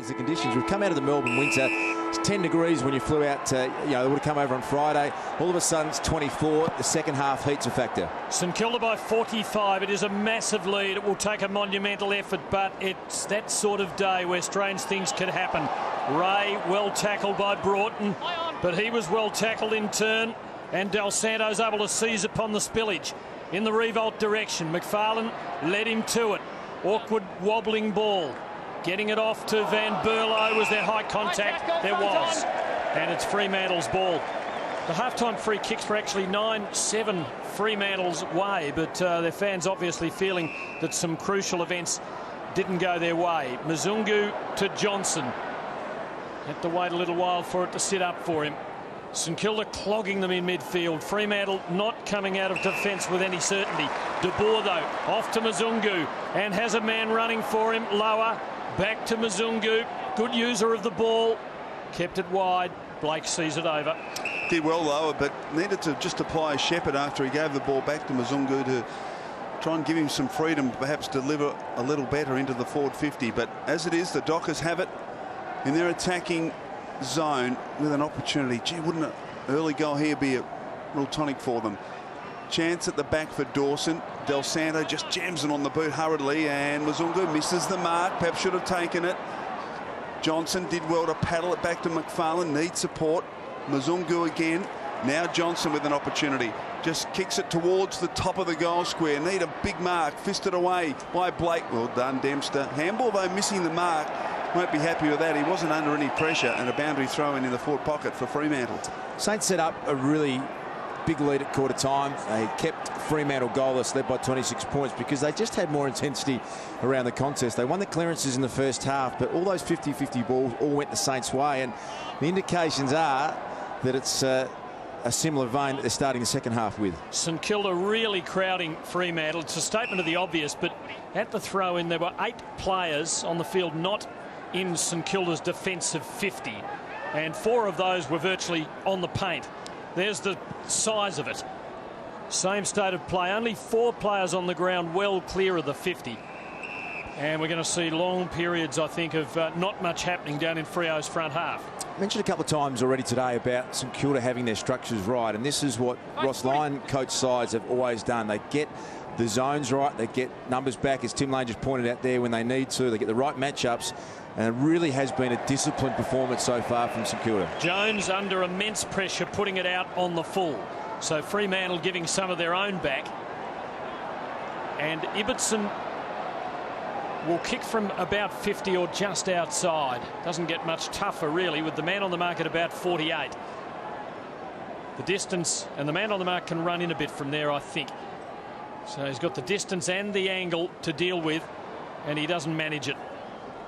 because the conditions, we've come out of the Melbourne winter. It's 10 degrees when you flew out to, it would have come over on Friday. All of a sudden it's 24. The second half heat's a factor. St Kilda by 45. It is a massive lead. It will take a monumental effort, but it's that sort of day where strange things could happen. Ray well tackled by Broughton, but he was well tackled in turn, and Del Santo's able to seize upon the spillage in the revolt direction. McFarlane led him to it. Awkward wobbling ball. Getting it off to Van Berlo. Was there high contact? There was. And it's Fremantle's ball. The halftime free kicks were actually 9-7 Fremantle's way, but their fans obviously feeling that some crucial events didn't go their way. Mzungu to Johnson. Had to wait a little while for it to sit up for him. St Kilda clogging them in midfield. Fremantle not coming out of defence with any certainty. De Boer, though, off to Mzungu and has a man running for him. Lower, back to Mzungu. Good user of the ball. Kept it wide. Blake sees it over. Did well, Lower, but needed to just apply a shepherd after he gave the ball back to Mzungu to try and give him some freedom, perhaps deliver a little better into the forward 50. But as it is, the Dockers have it in their attacking zone with an opportunity. Gee, wouldn't an early goal here be a real tonic for them? Chance at the back for Dawson. Del Santo just jams it on the boot hurriedly, and Mzungu misses the mark. Perhaps should have taken it. Johnson did well to paddle it back to McFarlane. Needs support. Mzungu again. Now Johnson with an opportunity. Just kicks it towards the top of the goal square. Need a big mark. Fisted away by Blake. Well done, Dempster. Handball, though, missing the mark. Won't be happy with that. He wasn't under any pressure, and a boundary throw in the forward pocket for Fremantle. Saints set up a really big lead at quarter time. They kept Fremantle goalless, led by 26 points, because they just had more intensity around the contest. They won the clearances in the first half, but all those 50-50 balls all went the Saints' way, and the indications are that it's a similar vein that they're starting the second half with. St Kilda really crowding Fremantle. It's a statement of the obvious, but at the throw-in there were 8 players on the field not in St Kilda's defensive 50, and 4 of those were virtually on the paint. There's the size of it. Same state of play. Only 4 players on the ground well clear of the 50. And we're going to see long periods, I think, of not much happening down in Freo's front half. I mentioned a couple of times already today about St Kilda having their structures right, and this is what Ross Lyon coach sides have always done. They get the zones right, they get numbers back, as Tim Lane just pointed out there, when they need to. They get the right matchups, and it really has been a disciplined performance so far from St Kilda. Jones under immense pressure, putting it out on the full. So Fremantle giving some of their own back. And Ibbotson will kick from about 50 or just outside. Doesn't get much tougher, really, with the man on the mark at about 48. The distance, and the man on the mark can run in a bit from there, I think. So he's got the distance and the angle to deal with, and he doesn't manage it.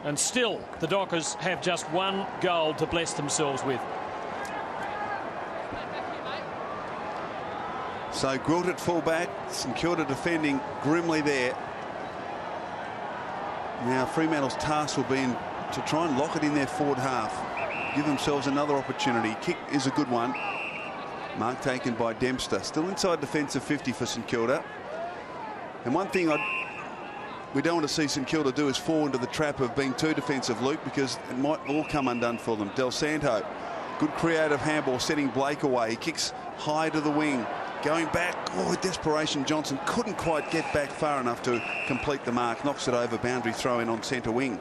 And still, the Dockers have just 1 goal to bless themselves with. So Gwilt at fullback, St Kilda defending grimly there. Now Fremantle's task will be to try and lock it in their forward half. Give themselves another opportunity. Kick is a good one. Mark taken by Dempster. Still inside defensive 50 for St Kilda. And one thing we don't want to see St Kilda do is fall into the trap of being too defensive, Luke, because it might all come undone for them. Del Santo, good creative handball, setting Blake away. He kicks high to the wing. Going back, desperation. Johnson couldn't quite get back far enough to complete the mark. Knocks it over, boundary throw in on centre wing.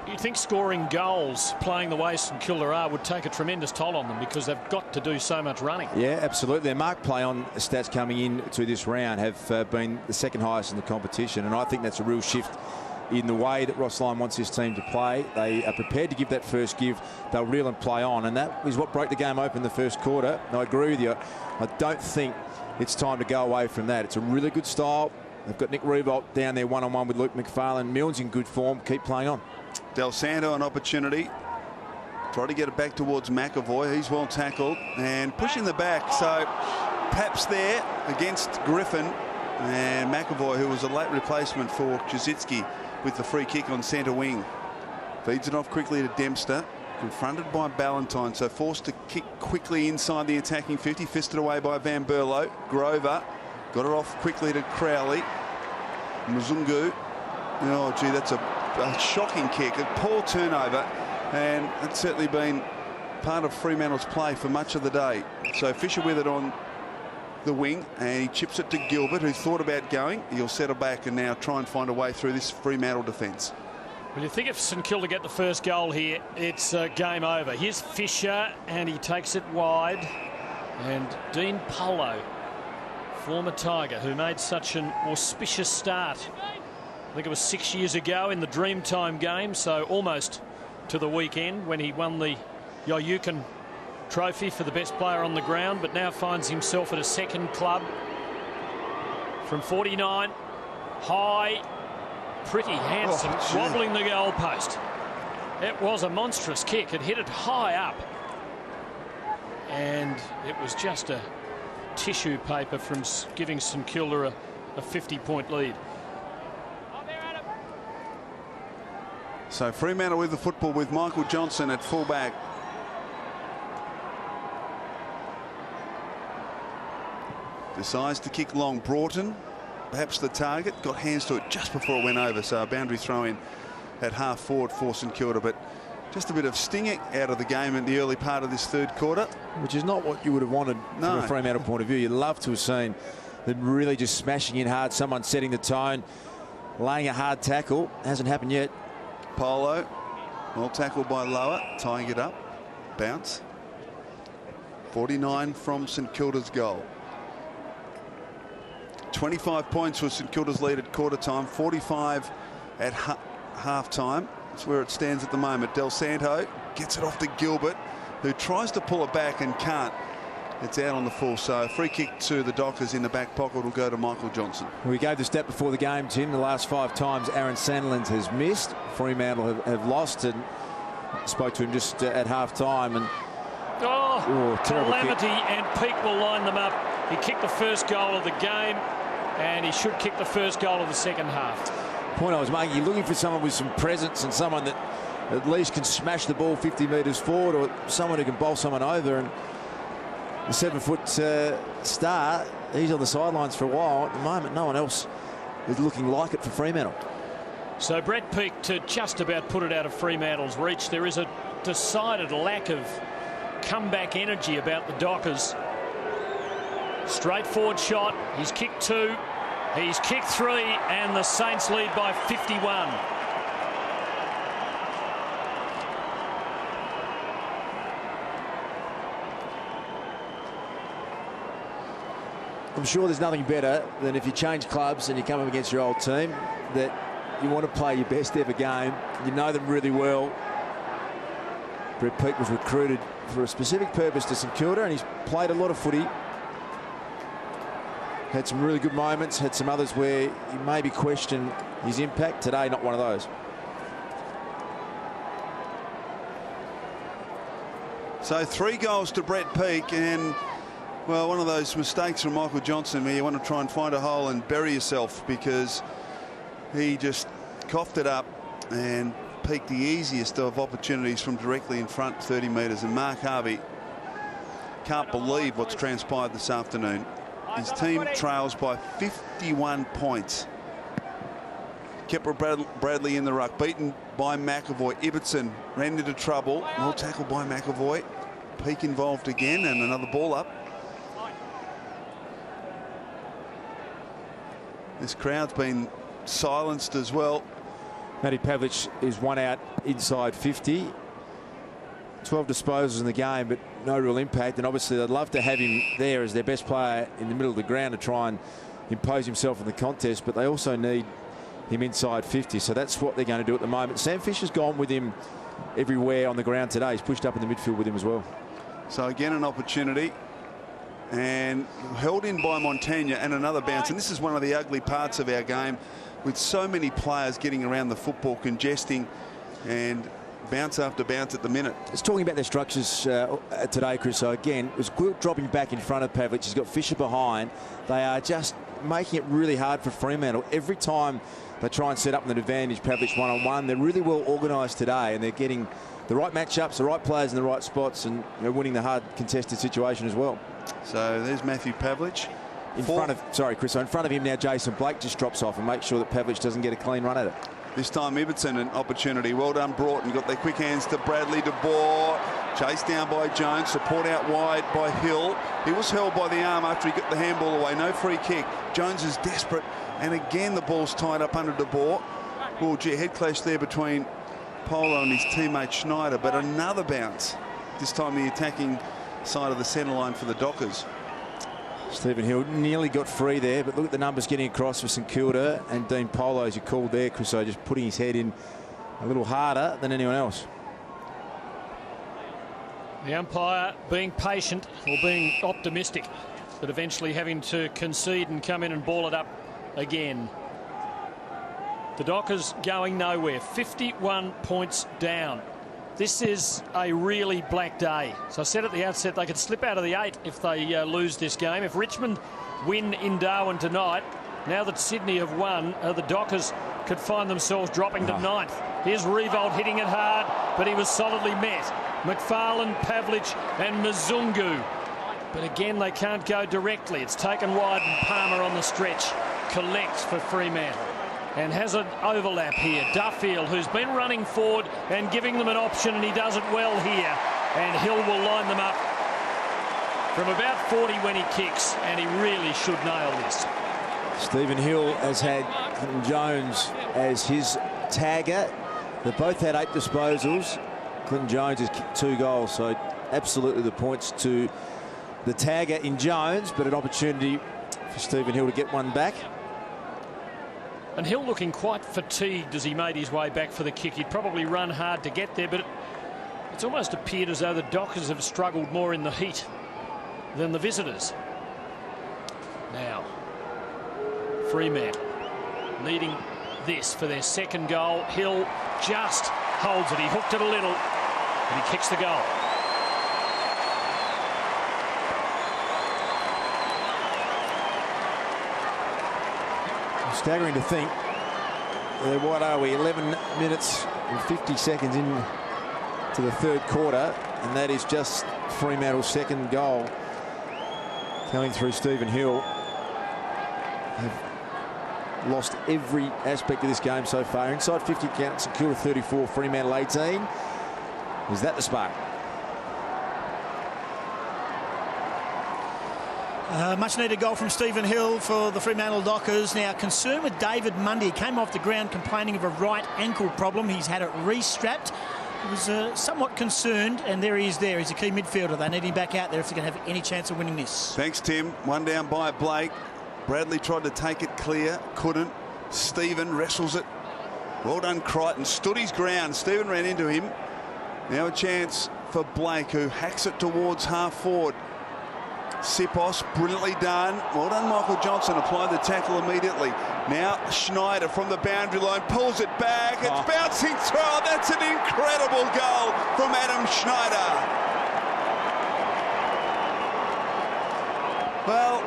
You'd think scoring goals, playing the way St Kilda are, would take a tremendous toll on them, because they've got to do so much running. Yeah, absolutely. Their mark play on stats coming into this round have been the second highest in the competition, and I think that's a real shift in the way that Ross Lyon wants his team to play. They are prepared to give that first give. They'll reel and play on, and that is what broke the game open the first quarter. And I agree with you. I don't think it's time to go away from that. It's a really good style. They've got Nick Revolt down there one-on-one with Luke McFarlane. Milne's in good form. Keep playing on. Del Santo an opportunity. Try to get it back towards McAvoy. He's well tackled and pushing the back. So Paps there against Griffin, and McAvoy, who was a late replacement for Krzyzewski, with the free kick on centre wing. Feeds it off quickly to Dempster. Confronted by Ballantyne, so forced to kick quickly inside the attacking 50. Fisted away by Van Berlo. Grover got it off quickly to Crowley. Mzungu. Oh, gee, that's a a shocking kick, a poor turnover, and it's certainly been part of Fremantle's play for much of the day. So Fisher with it on the wing, and he chips it to Gilbert, who thought about going. He'll settle back and now try and find a way through this Fremantle defence. Well, you think if St Kilda get the first goal here, it's game over. Here's Fisher, and he takes it wide. And Dean Polo, former Tiger, who made such an auspicious start. I think it was 6 years ago in the Dreamtime game, so almost to the weekend when he won the Yoyukan Trophy for the best player on the ground, but now finds himself at a second club from 49. High, pretty handsome, wobbling the goal post. It was a monstrous kick. It hit it high up, and it was just a tissue paper from giving St Kilda a 50-point lead. So Fremantle with the football with Michael Johnson at fullback. Decides to kick long. Broughton, perhaps the target, got hands to it just before it went over, so a boundary throw in at half forward for St Kilda, but just a bit of stinging out of the game in the early part of this third quarter. Which is not what you would have wanted from a Fremantle point of view. You'd love to have seen them really just smashing in hard, someone setting the tone, laying a hard tackle. Hasn't happened yet. Polo, well tackled by Lower, tying it up. Bounce. 49 from St Kilda's goal. 25 points was St Kilda's lead at quarter time, 45 at half time. That's where it stands at the moment. Del Santo gets it off to Gilbert, who tries to pull it back and can't. It's out on the full, so a free kick to the Dockers in the back pocket will go to Michael Johnson. We gave the stat before the game, Tim. The last 5 times Aaron Sandilands has missed. Fremantle have lost, and spoke to him just at half time. And calamity, and Peake will line them up. He kicked the first goal of the game, and he should kick the first goal of the second half. Point I was making, you're looking for someone with some presence and someone that at least can smash the ball 50 metres forward, or someone who can bowl someone over. And the 7-foot star, he's on the sidelines for a while. At the moment, no one else is looking like it for Fremantle. So Brett Peake to just about put it out of Fremantle's reach. There is a decided lack of comeback energy about the Dockers. Straightforward shot. He's kicked 2. He's kicked 3, and the Saints lead by 51. I'm sure there's nothing better than if you change clubs and you come up against your old team, that you want to play your best ever game. You know them really well. Brett Peake was recruited for a specific purpose to St Kilda, and he's played a lot of footy. Had some really good moments, had some others where you maybe question his impact. Today, not one of those. So 3 goals to Brett Peake, and well, one of those mistakes from Michael Johnson where you want to try and find a hole and bury yourself, because he just coughed it up and Peake the easiest of opportunities from directly in front, 30 metres. And Mark Harvey can't believe what's transpired this afternoon. His team trails by 51 points. Kepler Bradley in the ruck, beaten by McAvoy. Ibbotson ran into trouble. Well tackled by McAvoy. Peake involved again, and another ball up. This crowd's been silenced as well. Matty Pavlich is 1 out inside 50. 12 disposals in the game, but no real impact. And obviously they'd love to have him there as their best player in the middle of the ground to try and impose himself in the contest, but they also need him inside 50. So that's what they're going to do at the moment. Sam Fisher's gone with him everywhere on the ground today. He's pushed up in the midfield with him as well. So again, an opportunity, and held in by Montagna, and another bounce. And this is one of the ugly parts of our game, with so many players getting around the football, congesting, and bounce after bounce at the minute. It's talking about their structures today, Chris. So again, it was good dropping back in front of Pavlich. He's got Fisher behind. They are just making it really hard for Fremantle. Every time they try and set up an advantage, Pavlich one-on-one. They're really well organised today, and they're getting the right matchups, the right players in the right spots, and winning the hard contested situation as well. So there's Matthew Pavlich. In front of, sorry, Chris, so in front of him now, Jason Blake just drops off and makes sure that Pavlich doesn't get a clean run at it. This time Ibbotson an opportunity. Well done Broughton. Got their quick hands to Bradley. De Boer chased down by Jones. Support out wide by Hill. He was held by the arm after he got the handball away. No free kick. Jones is desperate. And again the ball's tied up under De Boer. Oh gee, head clash there between Polo and his teammate Schneider. But another bounce. This time the attacking side of the centre line for the Dockers. Stephen Hill nearly got free there, but look at the numbers getting across for St Kilda, and Dean Polo, as you called there, Chriso, just putting his head in a little harder than anyone else. The umpire being patient or being optimistic, but eventually having to concede and come in and ball it up again. The Dockers going nowhere, 51 points down. This is a really black day. So I said at the outset they could slip out of the 8 if they lose this game. If Richmond win in Darwin tonight, now that Sydney have won, the Dockers could find themselves dropping to 9th. Here's Revolt hitting it hard, but he was solidly met. McFarlane, Pavlich and Mzungu. But again, they can't go directly. It's taken wide and Palmer on the stretch collects for Fremantle. And has an overlap here. Duffield, who's been running forward and giving them an option, and he does it well here. And Hill will line them up from about 40 when he kicks, and he really should nail this. Stephen Hill has had Clinton Jones as his tagger. They both had 8 disposals. Clinton Jones has kicked 2 goals, so absolutely the points to the tagger in Jones, but an opportunity for Stephen Hill to get one back. And Hill looking quite fatigued as he made his way back for the kick. He'd probably run hard to get there, but it's almost appeared as though the Dockers have struggled more in the heat than the visitors. Now, Fremantle needing this for their second goal. Hill just holds it. He hooked it a little, and he kicks the goal. Staggering to think, what are we, 11 minutes and 50 seconds in to the third quarter, and that is just Fremantle's second goal coming through Stephen Hill. Have lost every aspect of this game so far. Inside 50 count, St Kilda 34, Fremantle 18. Is that the spark? Much needed goal from Stephen Hill for the Fremantle Dockers. Now, concern with David Mundy. He came off the ground complaining of a right ankle problem. He's had it restrapped. He was somewhat concerned, and there he is there. He's a key midfielder. They need him back out there if they're going to have any chance of winning this. Thanks, Tim. One down by Blake. Bradley tried to take it clear, couldn't. Stephen wrestles it. Well done, Crichton. Stood his ground. Stephen ran into him. Now a chance for Blake, who hacks it towards half forward. Sipos, brilliantly done. Well done, Michael Johnson. Applied the tackle immediately. Now Schneider from the boundary line pulls it back. It's bouncing through. That's an incredible goal from Adam Schneider. Well,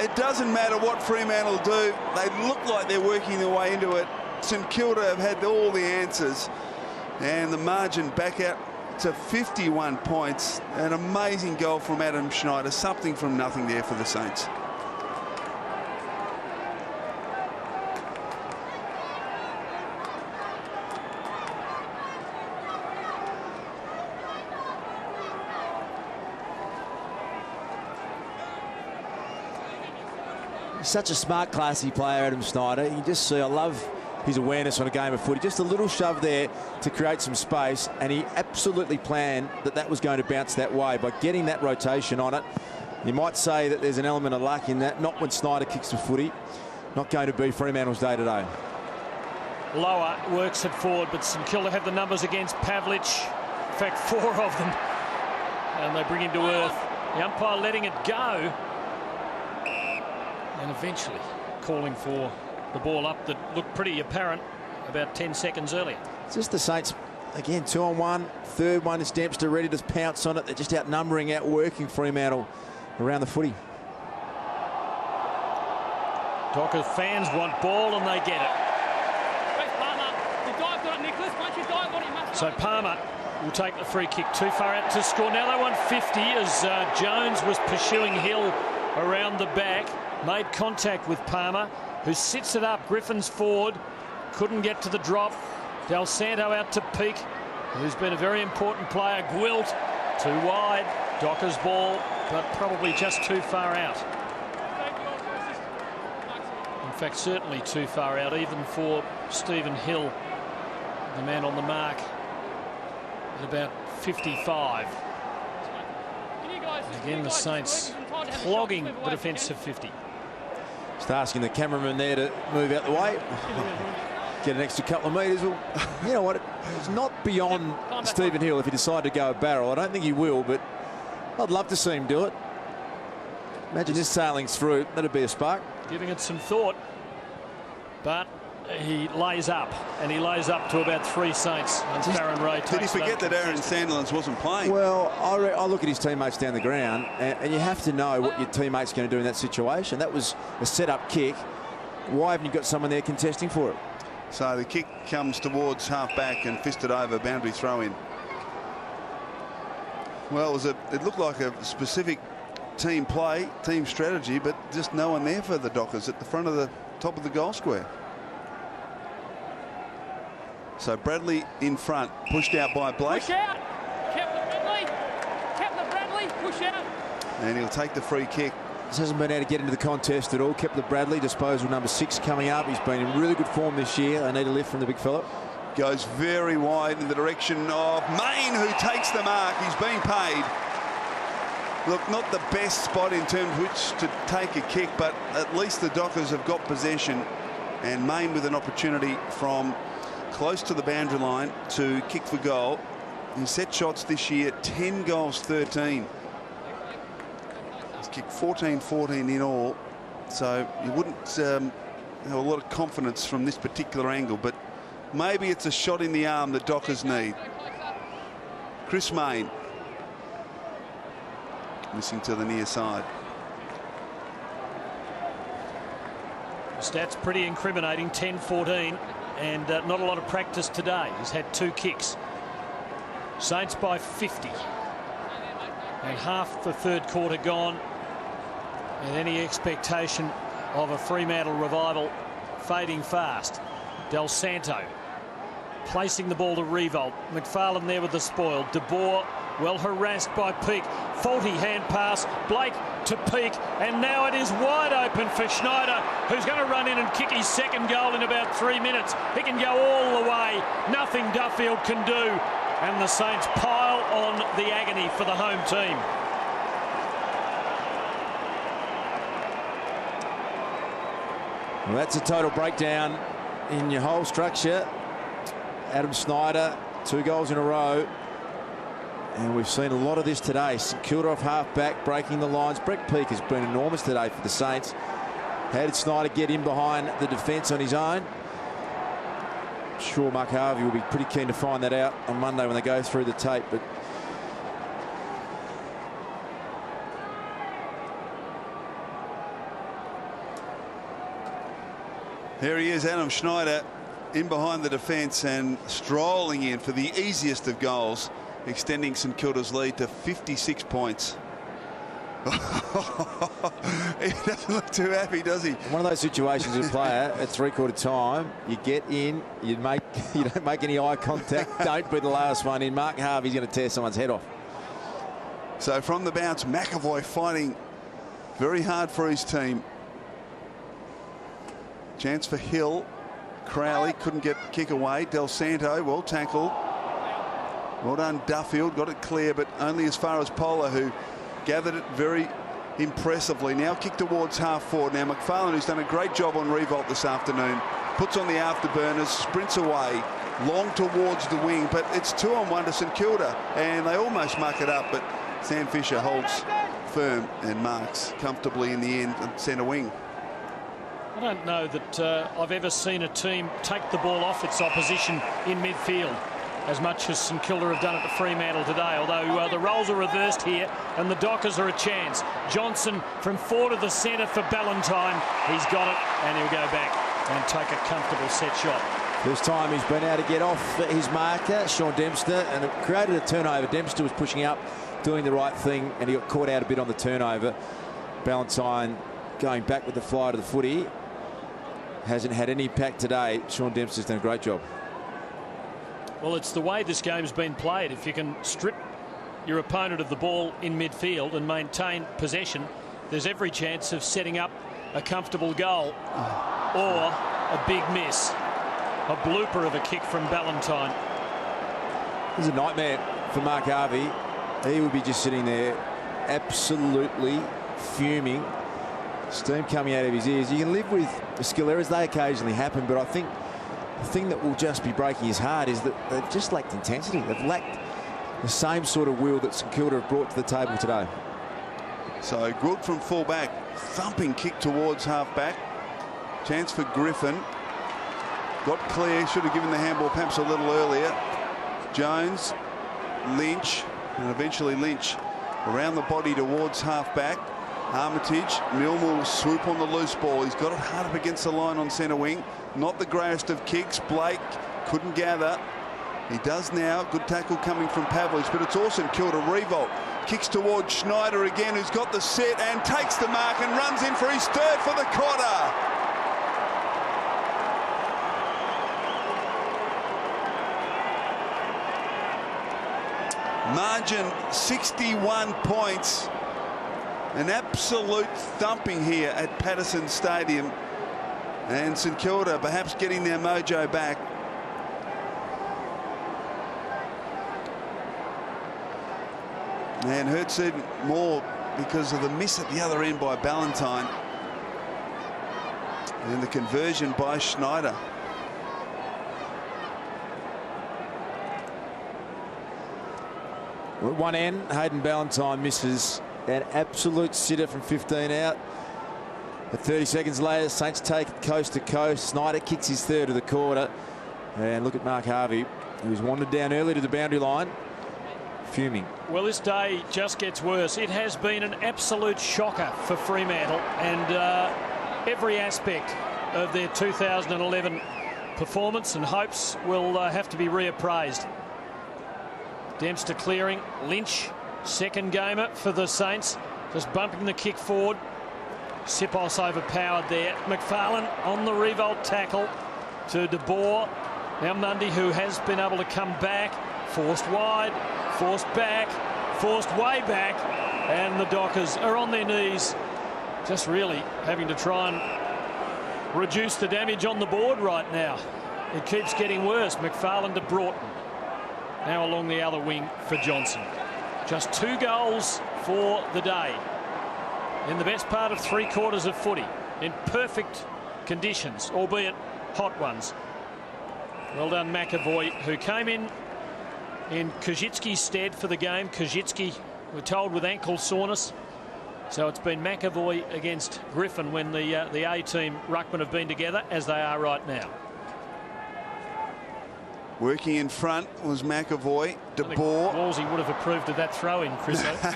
it doesn't matter what Fremantle do. They look like they're working their way into it. St Kilda have had all the answers. And the margin back out to 51 points. An amazing goal from Adam Schneider. Something from nothing there for the Saints. Such a smart, classy player, Adam Schneider. You just see, I love his awareness on a game of footy. Just a little shove there to create some space, and he absolutely planned that was going to bounce that way by getting that rotation on it. You might say that there's an element of luck in that. Not when Schneider kicks the footy. Not going to be Fremantle's day today. Lower works it forward, but St Kilda have the numbers against Pavlich. In fact, 4 of them. And they bring him to earth. The umpire letting it go. And eventually calling for the ball up that looked pretty apparent about 10 seconds earlier. It's just the Saints, again, 2-on-1. Third one is Dempster ready to pounce on it. They're just outnumbering, outworking Fremantle around the footy. Dockers fans want ball and they get it. So Palmer will take the free kick too far out to score. Now they want 50 as Jones was pursuing Hill around the back. Made contact with Palmer, who sits it up. Griffin's forward. couldn't get to the drop. Del Santo out to Peak, who's been a very important player. Gwilt too wide. Dockers ball, but probably just too far out. In fact, certainly too far out, even for Stephen Hill, the man on the mark, at about 55. And again, the Saints clogging the defensive 50. Just asking the cameraman there to move out the way. Get an extra couple of metres. Well, you know what? It's not beyond Stephen Hill if he decided to go a barrel. I don't think he will, but I'd love to see him do it. Imagine this sailing through. That'd be a spark. Giving it some thought, but he lays up, and he lays up to about 3 Saints. And Farron Ray did he forget that Aaron Sandilands wasn't playing? Well, I look at his teammates down the ground, and you have to know what your teammate's going to do in that situation. That was a set-up kick. Why haven't you got someone there contesting for it? So the kick comes towards half-back and fisted over, boundary throw-in. Well, it looked like a specific team play, team strategy, but just no one there for the Dockers at the front of the top of the goal square. So Bradley in front, pushed out by Blake. Push out. Captain Bradley, push out. And he'll take the free kick. This hasn't been able to get into the contest at all. Kepler Bradley, disposal number 6 coming up. He's been in really good form this year. They need a lift from the big fella. Goes very wide in the direction of Main, who takes the mark. He's been paid. Look, not the best spot in terms of which to take a kick, but at least the Dockers have got possession. And Main with an opportunity from close to the boundary line to kick for goal. His set shots this year, 10 goals, 13. He's kicked 14 in all. So you wouldn't have a lot of confidence from this particular angle, but maybe it's a shot in the arm that Dockers need. Chris Main. Missing to the near side. Stats pretty incriminating, 10-14, and not a lot of practice today. He's had 2 kicks. Saints by 50. And half the third quarter gone. And any expectation of a Fremantle revival fading fast. Del Santo placing the ball to Revolt. McFarlane there with the spoil. De Boer well harassed by Peak. Faulty hand pass. Blake to Peak. And now it is wide open for Schneider, who's going to run in and kick his second goal in about 3 minutes. He can go all the way. Nothing Duffield can do. And the Saints pile on the agony for the home team. Well, that's a total breakdown in your whole structure. Adam Schneider, 2 goals in a row. And we've seen a lot of this today. St Kilda off half-back, breaking the lines. Brett Peak has been enormous today for the Saints. How did Schneider get in behind the defence on his own? I'm sure Mark Harvey will be pretty keen to find that out on Monday when they go through the tape. But here he is, Adam Schneider, in behind the defence and strolling in for the easiest of goals, extending St Kilda's lead to 56 points. He doesn't look too happy, does he? One of those situations as a player at 3/4 time, you get in, you don't make any eye contact, don't be the last one in. Mark Harvey's going to tear someone's head off. So from the bounce, McAvoy fighting very hard for his team. Chance for Hill. Crowley couldn't get kick away. Del Santo well tackled. Well done Duffield, got it clear, but only as far as Pola, who gathered it very impressively. Now kick towards half forward. Now McFarlane, who's done a great job on Revolt this afternoon, puts on the afterburners, sprints away long towards the wing, but it's 2-on-1 to St Kilda, and they almost muck it up, but Sam Fisher holds firm and marks comfortably in the end at centre wing. I don't know that I've ever seen a team take the ball off its opposition in midfield as much as St Kilda have done it to Fremantle today, although the roles are reversed here and the Dockers are a chance. Johnson from 4 to the centre for Ballantyne. He's got it, and he'll go back and take a comfortable set shot. First time he's been able to get off his marker, Sean Dempster, and it created a turnover. Dempster was pushing up, doing the right thing, and he got caught out a bit on the turnover. Ballantyne going back with the fly to the footy. hasn't had any impact today. Sean Dempster's done a great job. Well, it's the way this game's been played. If you can strip your opponent of the ball in midfield and maintain possession, there's every chance of setting up a comfortable goal or a big miss. A blooper of a kick from Ballantyne. This is a nightmare for Mark Harvey. He would be just sitting there absolutely fuming, steam coming out of his ears. You can live with the skill errors, they occasionally happen, but I think the thing that will just be breaking his heart is that they've just lacked intensity. They've lacked the same sort of will that St Kilda have brought to the table today. So good from full-back, thumping kick towards half-back. Chance for Griffin. Got clear, should have given the handball perhaps a little earlier. Jones, Lynch, and eventually Lynch around the body towards half-back. Armitage, Milner will swoop on the loose ball. He's got it hard up against the line on centre wing. Not the greatest of kicks. Blake couldn't gather. He does now. Good tackle coming from Pavlich, but it's all St Kilda. Revolt kicks towards Schneider again, who's got the set and takes the mark and runs in for his third for the quarter. Margin 61 points. An absolute thumping here at Patterson Stadium. And St Kilda perhaps getting their mojo back. And hurts it more because of the miss at the other end by Ballantyne. And the conversion by Schneider. Well, at one end, Hayden Ballantyne misses an absolute sitter from 15 out. But 30 seconds later, Saints take it coast to coast. Snyder kicks his third of the quarter. And look at Mark Harvey, who's wandered down early to the boundary line, fuming. Well, this day just gets worse. It has been an absolute shocker for Fremantle, and every aspect of their 2011 performance and hopes will have to be reappraised. Dempster clearing. Lynch, second gamer for the Saints, just bumping the kick forward. Sipos overpowered there. McFarlane on the revolt tackle to De Boer. Now Mundy, who has been able to come back, forced wide, forced back, forced way back, and the Dockers are on their knees, just really having to try and reduce the damage on the board right now. It keeps getting worse. McFarlane to Broughton. Now along the other wing for Johnson. Just 2 goals for the day in the best part of 3 quarters of footy, in perfect conditions, albeit hot ones. Well done McAvoy, who came in Kajitsky's stead for the game. Kajitsky, we're told, with ankle soreness. So it's been McAvoy against Griffin when the A-team ruckman have been together, as they are right now. Working in front was McAvoy. De Boer. Wolsey would have approved of that throw-in, Chris. A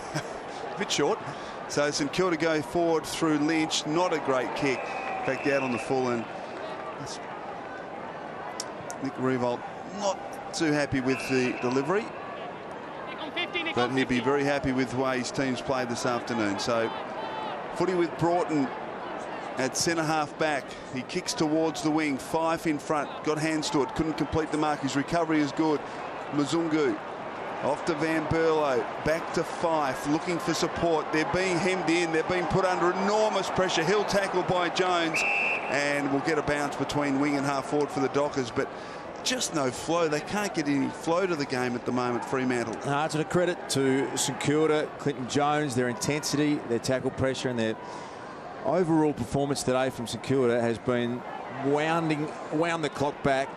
bit short. So St Kilda go forward through Lynch. Not a great kick. In fact, out on the full end. Nick Revolt not too happy with the delivery. But he'd be very happy with the way his team's played this afternoon. So footy with Broughton at centre half back. He kicks towards the wing. Fife in front. Got hands to it. Couldn't complete the mark. His recovery is good. Mzungu off to Van Berlo. Back to Fife. Looking for support. They're being hemmed in. They're being put under enormous pressure. Hill tackled by Jones. And we'll get a bounce between wing and half forward for the Dockers. But just no flow. They can't get any flow to the game at the moment, Fremantle. It's a credit to St Kilda, Clinton Jones, their intensity, their tackle pressure, and their overall performance today from St Kilda has been wound the clock back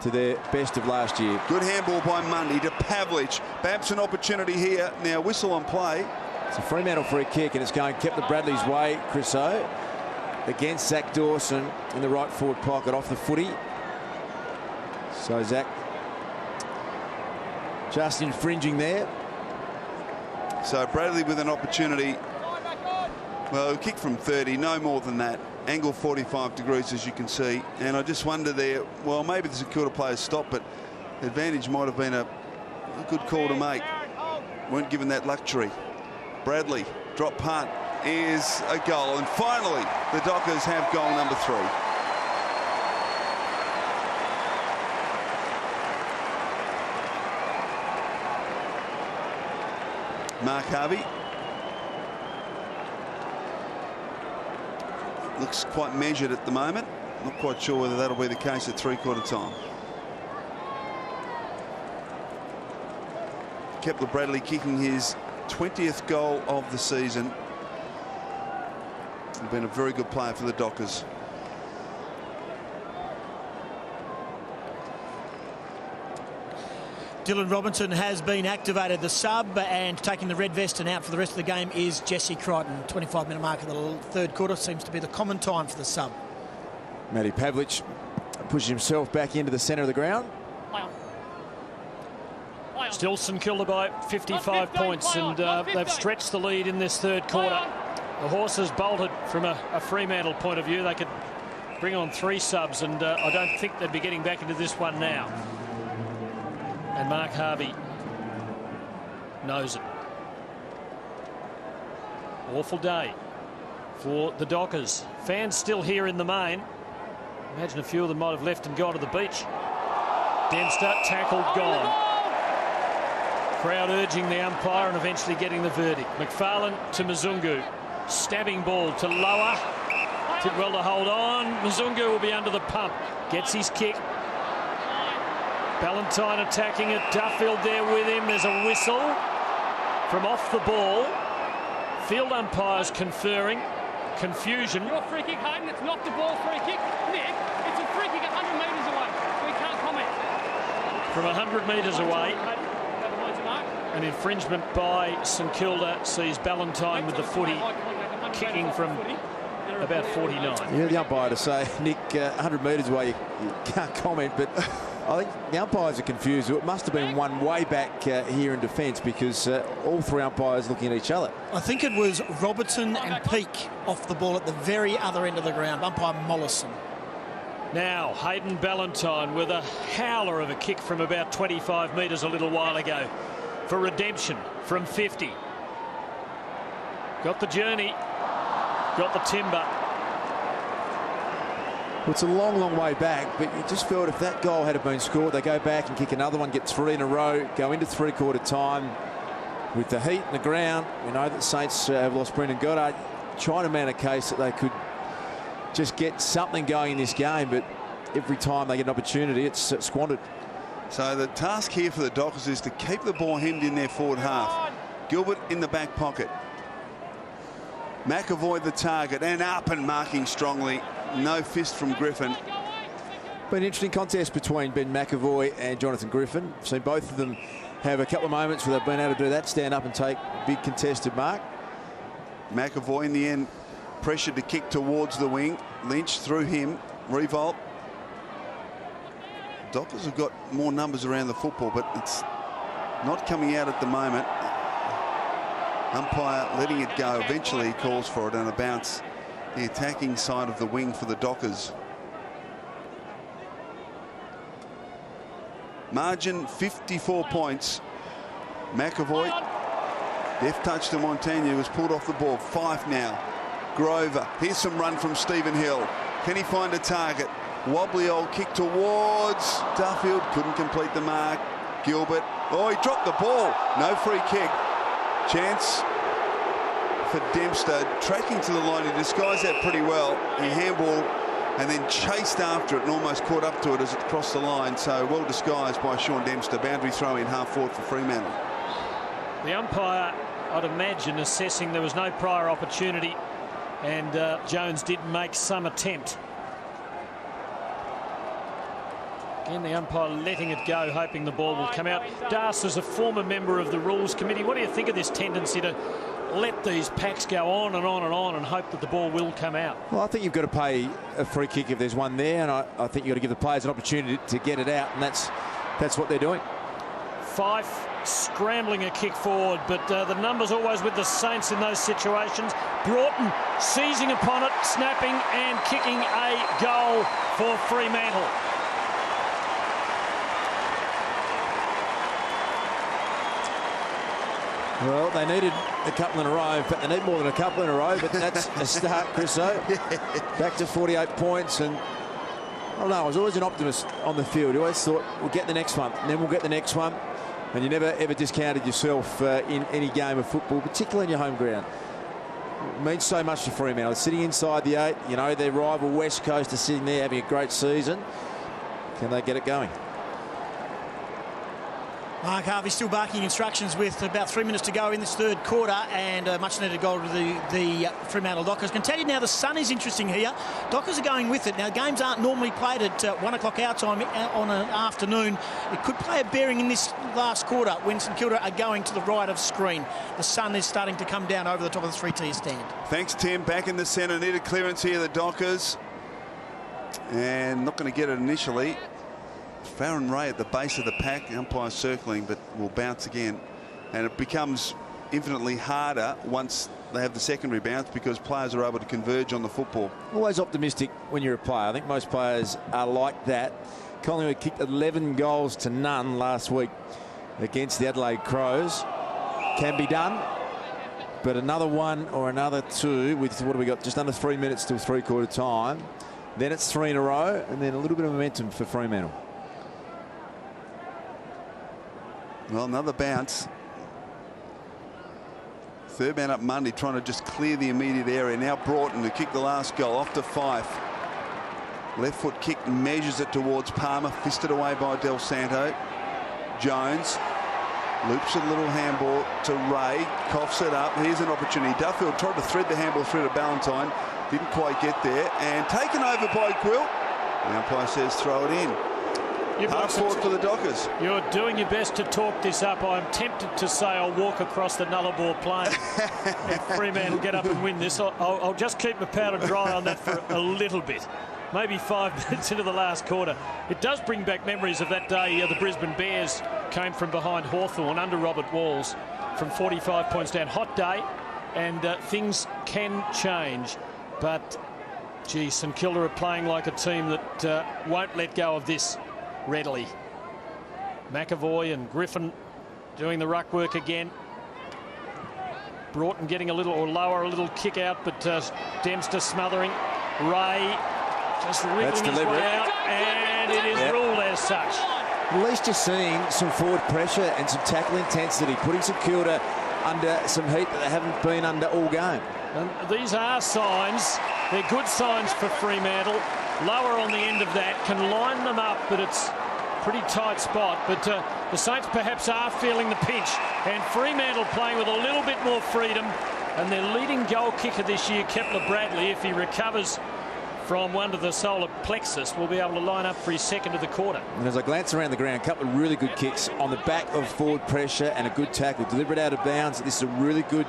to their best of last year. Good handball by Mundy to Pavlich. Perhaps an opportunity here. Now whistle on play. It's a Fremantle free kick, and it's going Kepler Bradley's way. Chris O against Zach Dawson in the right forward pocket off the footy. So Zach just infringing there. So Bradley with an opportunity. Well, kick from 30, no more than that. Angle 45 degrees, as you can see. And I just wonder there, well, maybe the St Kilda players stopped, but advantage might have been a good call to make. Weren't given that luxury. Bradley, drop punt, is a goal. And finally, the Dockers have goal number 3. Mark Harvey. Looks quite measured at the moment. Not quite sure whether that'll be the case at three-quarter time. Kepler Bradley kicking his 20th goal of the season. He's been a very good player for the Dockers. Dylan Robinson has been activated, the sub, and taking the red vest and out for the rest of the game is Jesse Crichton. 25-minute mark of the third quarter seems to be the common time for the sub. Matty Pavlich pushes himself back into the centre of the ground. Still St Kilda by 55 points, and they've stretched the lead in this third quarter. The Horses bolted from a Fremantle point of view. They could bring on 3 subs, and I don't think they'd be getting back into this one now. And Mark Harvey knows it. Awful day for the Dockers. Fans still here in the main. Imagine a few of them might have left and gone to the beach. Dempster tackled, gone. Crowd urging the umpire and eventually getting the verdict. McFarlane to Mzungu. Stabbing ball to Lower. Did well to hold on. Mzungu will be under the pump. Gets his kick. Ballantyne attacking it. Duffield there with him. There's a whistle from off the ball. Field umpires conferring. Confusion. Your free kick, Hayden. It's not the ball free kick. Nick, it's a free kick 100 metres away. We can't comment. From 100 metres away. An infringement by St Kilda sees Ballantyne with the footy kicking from about 49. Yeah, the umpire to say, Nick, 100 metres away, you can't comment, but I think the umpires are confused. It must have been one way back here in defence, because all 3 umpires looking at each other. I think it was Robertson and Peake off the ball at the very other end of the ground. Umpire Mollison. Now, Hayden Ballantyne with a howler of a kick from about 25 metres a little while ago for redemption from 50. Got the journey, got the timber. Well, it's a long, long way back, but you just felt if that goal had been scored, they go back and kick another one, get 3 in a row, go into three-quarter time. With the heat in the ground, we know that Saints have lost Brendan Goddard. Trying to mount a case that they could just get something going in this game, but every time they get an opportunity, it's squandered. So the task here for the Dockers is to keep the ball hemmed in their forward half. Gilbert in the back pocket. McAvoy the target, and up and marking strongly. No fist from Griffin. Been an interesting contest between Ben McAvoy and Jonathan Griffin. Seen both of them have a couple of moments where they've been able to do that, stand up and take a big contested mark. McAvoy in the end pressured to kick towards the wing. Lynch through him. Revolt. Dockers have got more numbers around the football, but it's not coming out at the moment. Umpire letting it go. Eventually he calls for it, and a bounce the attacking side of the wing for the Dockers. Margin 54 points. McAvoy, deft touch to Montagna, was pulled off the ball. 5 now. Grover. Here's some run from Stephen Hill. Can he find a target? Wobbly old kick towards Duffield. Couldn't complete the mark. Gilbert. Oh, he dropped the ball. No free kick. Chance for Dempster. Tracking to the line. He disguised that pretty well. He handballed and then chased after it and almost caught up to it as it crossed the line. So well disguised by Sean Dempster. Boundary throw in half forward for Fremantle. The umpire, I'd imagine, assessing there was no prior opportunity, and Jones did make some attempt. Again, the umpire letting it go, hoping the ball will come out. Das, as a former member of the Rules Committee, what do you think of this tendency to let these packs go on and on and on and hope that the ball will come out? Well, I think you've got to pay a free kick if there's one there, and I think you've got to give the players an opportunity to get it out, and that's what they're doing. Fife scrambling a kick forward, but the numbers always with the Saints in those situations. Broughton seizing upon it, snapping and kicking a goal for Fremantle. Well, they needed a couple in a row. In fact, they need more than a couple in a row, but that's a start, Chriso. Back to 48 points, and I don't know, I was always an optimist on the field. I always thought we'll get the next one, and then we'll get the next one. And you never ever discounted yourself in any game of football, particularly in your home ground. It means so much to Fremantle. Sitting inside the 8, you know, their rival West Coast are sitting there having a great season. Can they get it going? Mark Harvey still barking instructions with about 3 minutes to go in this third quarter, and a much needed goal to the Fremantle Dockers. I can tell you now the sun is interesting here. Dockers are going with it. Now, games aren't normally played at 1 o'clock our time on an afternoon. It could play a bearing in this last quarter when St Kilda are going to the right of screen. The sun is starting to come down over the top of the 3-tier stand. Thanks, Tim. Back in the centre. Needed clearance here, the Dockers. And not going to get it initially. Farron Ray at the base of the pack, umpire circling, but will bounce again. And it becomes infinitely harder once they have the secondary bounce because players are able to converge on the football. Always optimistic when you're a player. I think most players are like that. Collingwood kicked 11 goals to none last week against the Adelaide Crows. Can be done, but another one or another two with, what do we got, just under 3 minutes till three-quarter time. Then it's 3 in a row, and then a little bit of momentum for Fremantle. Well, another bounce. Third man up Monday trying to just clear the immediate area. Now Broughton to kick the last goal off to Fife. Left foot kick, measures it towards Palmer. Fisted away by Del Santo. Jones loops a little handball to Ray. Coughs it up. Here's an opportunity. Duffield tried to thread the handball through to Ballantyne. Didn't quite get there. And taken over by Quill. The umpire says throw it in. Half forward for the Dockers. You're doing your best to talk this up. I'm tempted to say I'll walk across the Nullarbor plain if Fremantle get up and win this. I'll just keep my powder dry on that for a little bit. Maybe 5 minutes into the last quarter. It does bring back memories of that day the Brisbane Bears came from behind Hawthorn under Robert Walls from 45 points down. Hot day, and things can change. But, gee, St Kilda are playing like a team that won't let go of this readily. McAvoy and Griffin doing the ruck work again. Broughton getting a little or lower, a little kick out, but Dempster smothering. Ray just wriggling his way out, and it is ruled as such. At least you're seeing some forward pressure and some tackle intensity, putting St Kilda under some heat that they haven't been under all game. And these are signs. They're good signs for Fremantle. Lower on the end of that, can line them up, but it's a pretty tight spot. But the Saints perhaps are feeling the pinch, and Fremantle playing with a little bit more freedom. And their leading goal kicker this year, Kepler Bradley, if he recovers from one to the solar plexus, will be able to line up for his second of the quarter. And as I glance around the ground, a couple of really good kicks on the back of forward pressure and a good tackle. Delivered out of bounds. This is a really good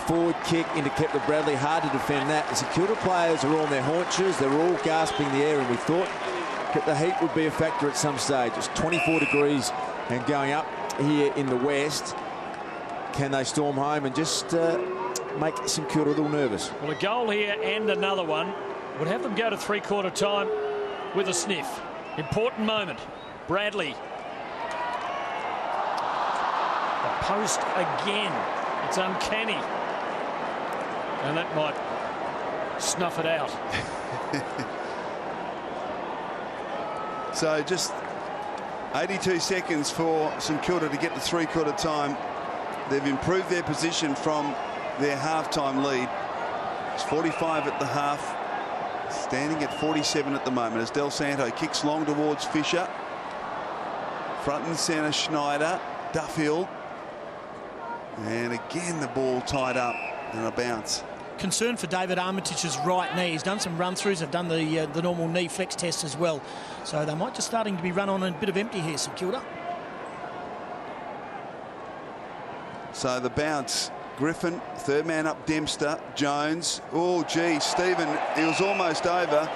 forward kick into Kepler Bradley. Hard to defend that. The St Kilda players are on their haunches. They're all gasping the air, and we thought that the heat would be a factor at some stage. It's 24 degrees and going up here in the west. Can they storm home and just make St Kilda a little nervous? Well, a goal here and another one would have them go to three-quarter time with a sniff. Important moment. Bradley. The post again. It's uncanny. And that might snuff it out. So just 82 seconds for St Kilda to get to three-quarter time. They've improved their position from their half-time lead. It's 45 at the half, standing at 47 at the moment as Del Santo kicks long towards Fisher. Front and centre Schneider, Duffield. And again the ball tied up and a bounce. Concern for David Armitage's right knee. He's done some run-throughs. They've done the normal knee flex test as well. So they might just starting to be run on a bit of empty here, St Kilda. So the bounce, Griffin, third man up, Dempster, Jones. Oh, gee, Stephen, he was almost over,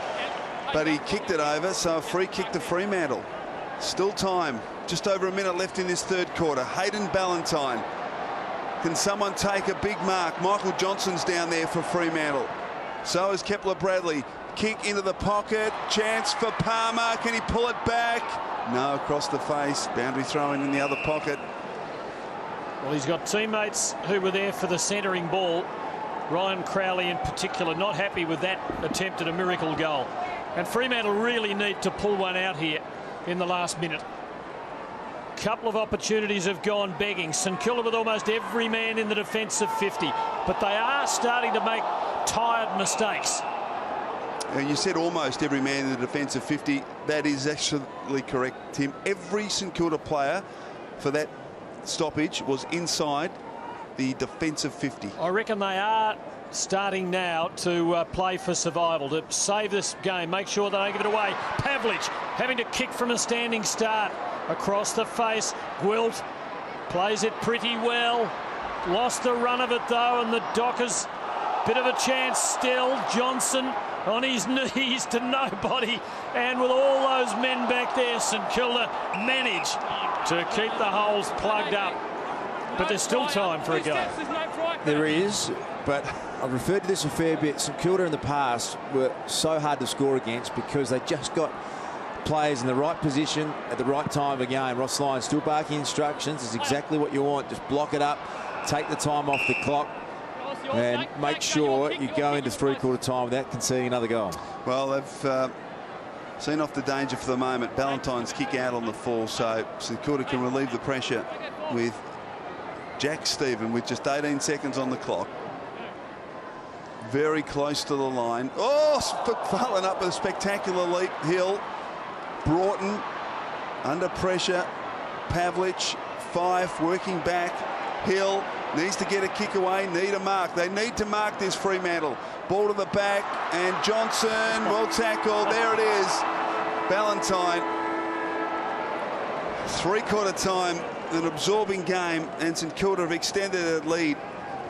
but he kicked it over, so a free kick to Fremantle. Still time, just over a minute left in this third quarter. Hayden Ballantyne. Can someone take a big mark? Michael Johnson's down there for Fremantle. So is Kepler Bradley. Kick into the pocket, chance for Palmer. Can he pull it back? No, across the face. Boundary throwing in the other pocket. Well, he's got teammates who were there for the centering ball. Ryan Crowley in particular, not happy with that attempt at a miracle goal. And Fremantle really need to pull one out here in the last minute. couple of opportunities have gone begging. St Kilda with almost every man in the defensive 50, but they are starting to make tired mistakes. And you said almost every man in the defensive 50. That is actually correct, Tim. Every St Kilda player for that stoppage was inside the defensive 50. I reckon they are starting now to play for survival, to save this game, make sure they don't give it away. Pavlich having to kick from a standing start. Across the face, Gwilt plays it pretty well. Lost the run of it though, and the Dockers, bit of a chance still. Johnson on his knees to nobody, and with all those men back there, St Kilda manage to keep the holes plugged up. But there's still time for a go. There is, but I've referred to this a fair bit. St Kilda in the past were so hard to score against because they just got players in the right position at the right time of the game. Ross Lyon still barking instructions. It's exactly what you want. Just block it up, take the time off the clock, and make sure you go into three-quarter time without conceding another goal. Well, they've seen off the danger for the moment. Ballantyne's kick out on the fall, so St Kilda can relieve the pressure with Jack Stephen with just 18 seconds on the clock. Very close to the line. Oh, following up with a spectacular leap. Hill, Broughton under pressure. Pavlich, Fife working back. Hill needs to get a kick away, need a mark. They need to mark this Fremantle. Ball to the back, and Johnson, well tackled. There it is. Ballantyne. Three-quarter time, an absorbing game, and St Kilda have extended their lead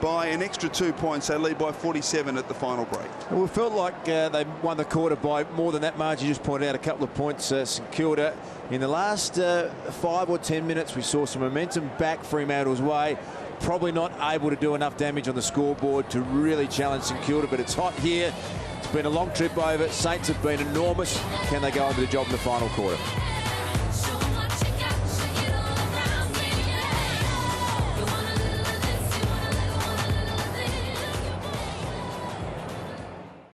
by an extra 2 points. They lead by 47 at the final break. Well, it felt like they won the quarter by more than that margin. You just pointed out a couple of points. St Kilda in the last 5 or 10 minutes, we saw some momentum back Fremantle's way. Probably not able to do enough damage on the scoreboard to really challenge St Kilda, but it's hot here. It's been a long trip over. Saints have been enormous. Can they go on to the job in the final quarter?